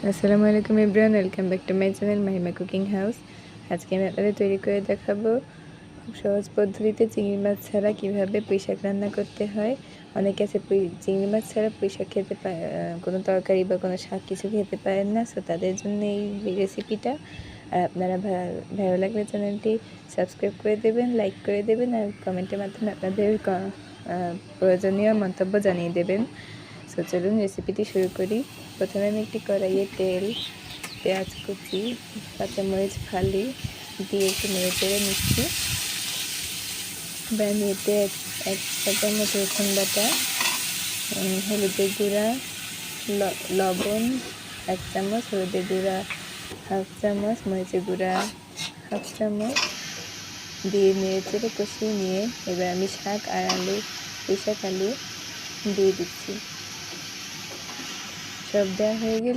আসসালামু আলাইকুম everyone, welcome back to my channel Mahima cooking house. আজকে আমি আপনাদের তৈরি করে দেখাবো খুব সহজ পদ্ধতিতে চিংড়ি মাছ ছাড়া কীভাবে পুঁই শাক রান্না করতে হয়। অনেকে আছে চিংড়ি মাছ ছাড়া পুঁই শাক খেতে পায়, কোনো তরকারি বা কোনো শাক কিছু খেতে পারেন না। সো তাদের জন্য এই রেসিপিটা। আর আপনারা ভালো লাগলে চ্যানেলটি সাবস্ক্রাইব করে দেবেন, লাইক করে দেবেন আর কমেন্টের মাধ্যমে আপনাদের প্রয়োজনীয় মন্তব্য জানিয়ে দেবেন। সো চলুন রেসিপিটি শুরু করি। প্রথমে আমি একটি কড়াইয়ে তেল, পেঁয়াজ কুচি, কাঁচামরিচ ফালি দিয়ে একটু নেড়ে চেড়ে নিচ্ছি। এতে এক চামচ রসুন বাটা, হলুদের গুঁড়া, লবণ 1 চামচ, হলুদের গুঁড়া 1/2 চামচ, মরিচের গুঁড়া 1/2 চামচ দিয়ে নেড়ে চেড়ে কষিয়ে নিয়ে এবার আমি শাক আর পুঁই শাক আলু দিয়ে দিচ্ছি। সব দেওয়া হয়ে গেলে